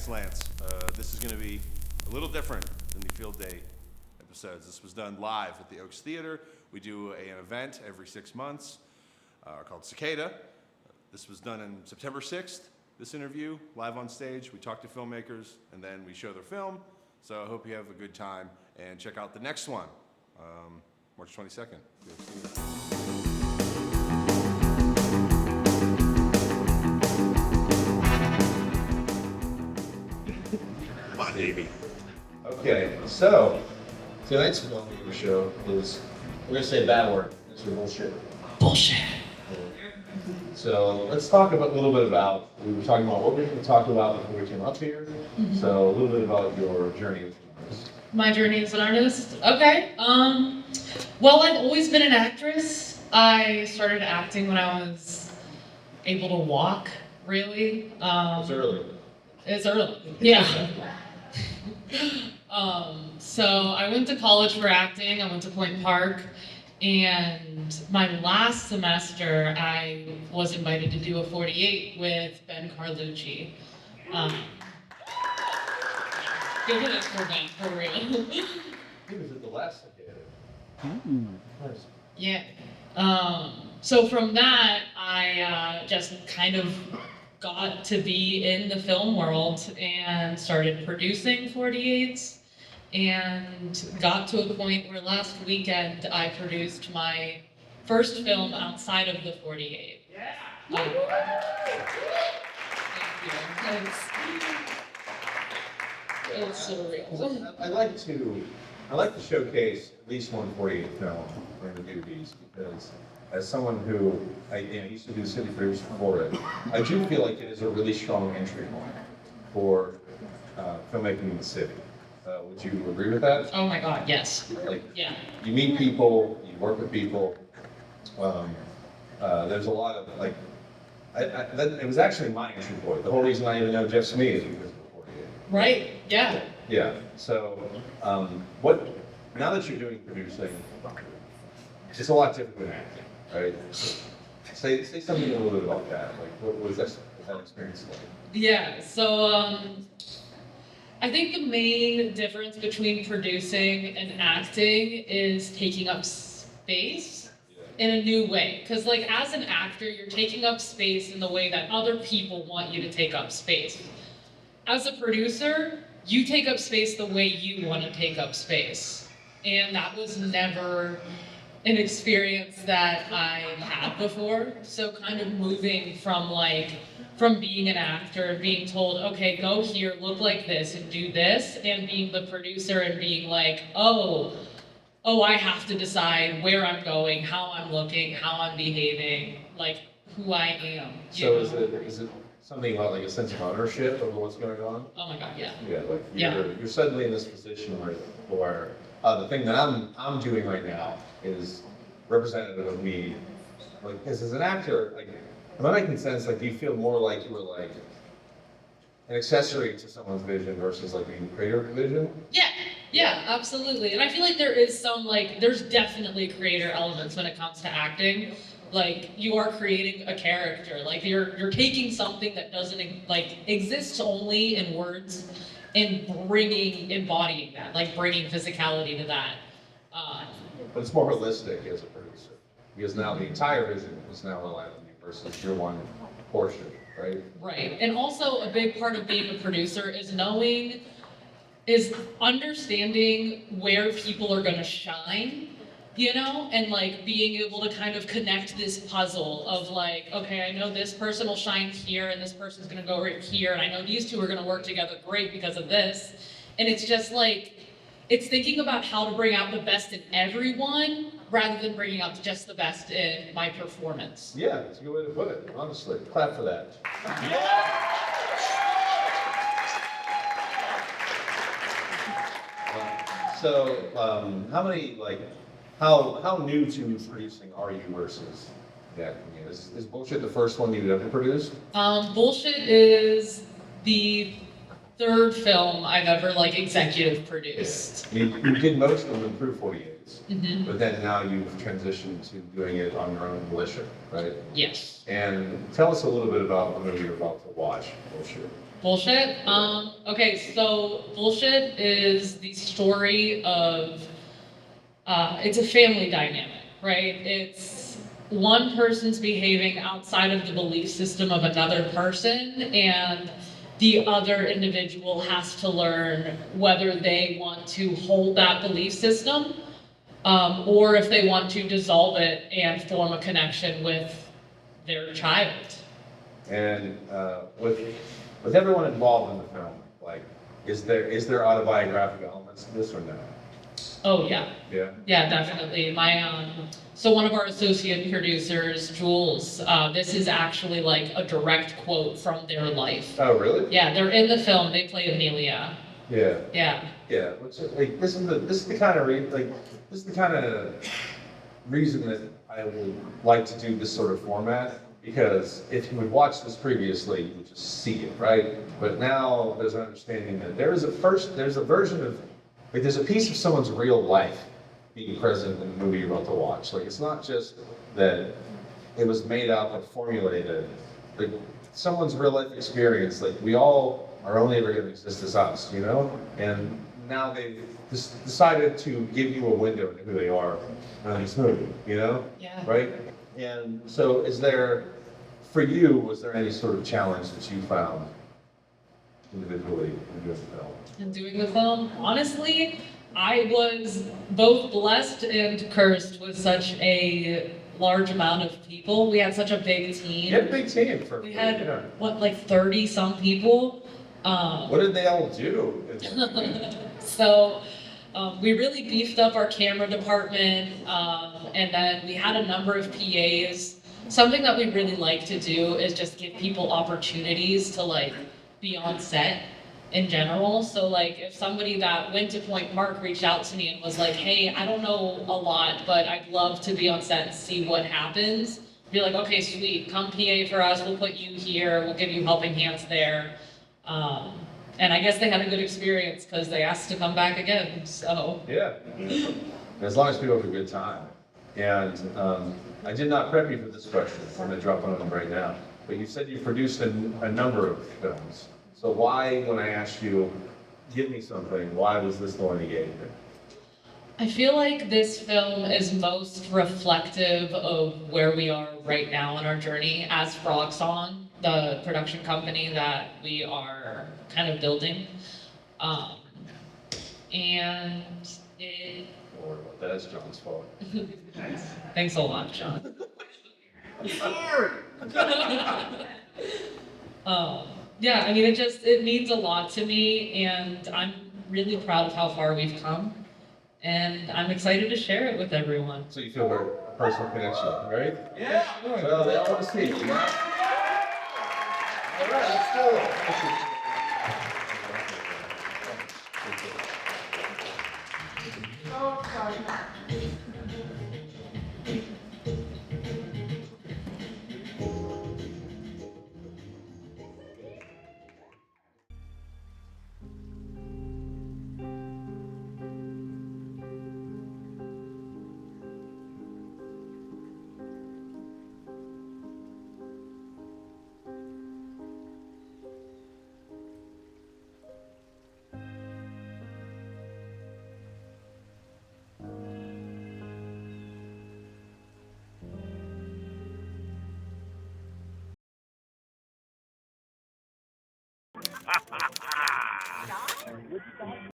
Thanks, Lance. This is going to be a little different than the Field Day episodes. This was done live at the Oaks Theater. We do an event every 6 months called Cicada. This was done on September 6th, this interview, live on stage. We talk to filmmakers, and then we show their film. So I hope you have a good time, and check out the next one, March 22nd. Come on, Davey. Okay, so tonight's film we're show is, we're gonna say a bad word. It's bullshit. Bullshit. So let's talk a little bit about, we were talking about what we were going to talk about before we came up here. Mm-hmm. So a little bit about your journey as an artist. My journey as an artist? Okay. Well, I've always been an actress. I started acting when I was able to walk, really. It's early. It's early, yeah. So I went to college for acting. I went to Point Park. And my last semester, I was invited to do a 48 with Ben Carlucci. Give it up for Ben, for real. He was at the last Cicada. Nice. Yeah. So from that, I just kind of got to be in the film world and started producing 48s. And got to a point where last weekend I produced my first film outside of the 48. Yeah. Thank you. It's surreal. I like to showcase at least one 48 film in the movies, because as someone who used to do city producer for it, I do feel like it is a really strong entry point for filmmaking in the city. Would you agree with that? Oh my God, yes. Like, yeah. You meet people, you work with people. There's a lot of like, it was actually my entry point. The whole reason I even know Jeff Smee is because of the 48. Right. Yeah. Yeah. So, now that you're doing producing, it's a lot different than acting, right? Say something a little bit about that. Like, what was that experience like? Yeah. So. I think the main difference between producing and acting is taking up space in a new way. Because like as an actor, you're taking up space in the way that other people want you to take up space. As a producer, you take up space the way you want to take up space. And that was never an experience that I had before. So kind of moving from being an actor, being told, okay, go here, look like this, and do this, and being the producer and being like, oh, I have to decide where I'm going, how I'm looking, how I'm behaving, like who I am. So is it something about like a sense of ownership over what's going on? Oh my God, yeah. Yeah, like you're suddenly in this position where the thing that I'm doing right now is representative of me. Like, because as an actor, like, am I making sense? Like, do you feel more like you were like an accessory to someone's vision versus like being the creator of the vision? Yeah, absolutely. And I feel like there is there's definitely creator elements when it comes to acting. Like, you are creating a character. Like, you're taking something that doesn't exists only in words and embodying that, like bringing physicality to that. But it's more holistic as a producer, because now the entire vision is now relied on you versus your one portion, right? Right, and also a big part of being a producer is understanding where people are gonna shine, and like being able to kind of connect this puzzle of like, okay, I know this person will shine here and this person's gonna go right here, and I know these two are gonna work together great because of this. And it's just like, it's thinking about how to bring out the best in everyone rather than bringing out just the best in my performance. Yeah, that's a good way to put it, honestly. Clap for that. How new to producing are you versus acting? Is Bullshit the first one you've ever produced? Bullshit is the third film I've ever executive produced. Yeah. You did most of them through 48s, mm-hmm. but then now you've transitioned to doing it on your own volition, right? Yes. And tell us a little bit about the movie you're about to watch, Bullshit. Bullshit? Okay, so Bullshit is the story of, it's a family dynamic, right? It's one person's behaving outside of the belief system of another person, and the other individual has to learn whether they want to hold that belief system, or if they want to dissolve it and form a connection with their child. And with everyone involved in the film, like, is there autobiographical elements to this or no? Oh, yeah. Yeah. Yeah, definitely. So one of our associate producers, Jules, this is actually like a direct quote from their life. Oh, really? Yeah, they're in the film. They play Amelia. Yeah. Yeah. Yeah. Which, like, this is the kind of this is the kind of reason that I would like to do this sort of format, because if you would watch this previously, you would just see it, right? But now there's an understanding that there's a version of, like, there's a piece of someone's real life being present in the movie you're about to watch. Like, it's not just that it was made up or formulated. Like, someone's real life experience, like, we all are only ever going to exist as us, you know? And now they've decided to give you a window into who they are in this movie, you know? Yeah. Right? And so for you, was there any sort of challenge that you found individually in doing the film? And doing the film, honestly, I was both blessed and cursed with such a large amount of people. We had such a big team. You had a big team We had, what, like 30 some people? What did they all do? So we really beefed up our camera department, and then we had a number of PAs. Something that we really like to do is just give people opportunities to like be on set in general. So like if somebody that went to Point Park reached out to me and was like, hey, I don't know a lot, but I'd love to be on set and see what happens. Be like, okay, sweet, come PA for us, we'll put you here, we'll give you helping hands there. And I guess they had a good experience because they asked to come back again, so. Yeah. As long as people have a good time. And I did not prep you for this question. I'm going to drop on them right now. But you said you produced a number of films. So why, when I asked you, give me something, why was this the one you gave me? I feel like this film is most reflective of where we are right now in our journey as Frog Song, the production company that we are kind of building. And it... Or that is John's fault. Thanks a lot, John. Yeah, I mean, it means a lot to me, and I'm really proud of how far we've come. And I'm excited to share it with everyone. So you feel a personal connection, right? Yeah. Well, they all want to see it. Yeah. All right, let's do it. Oh, sorry.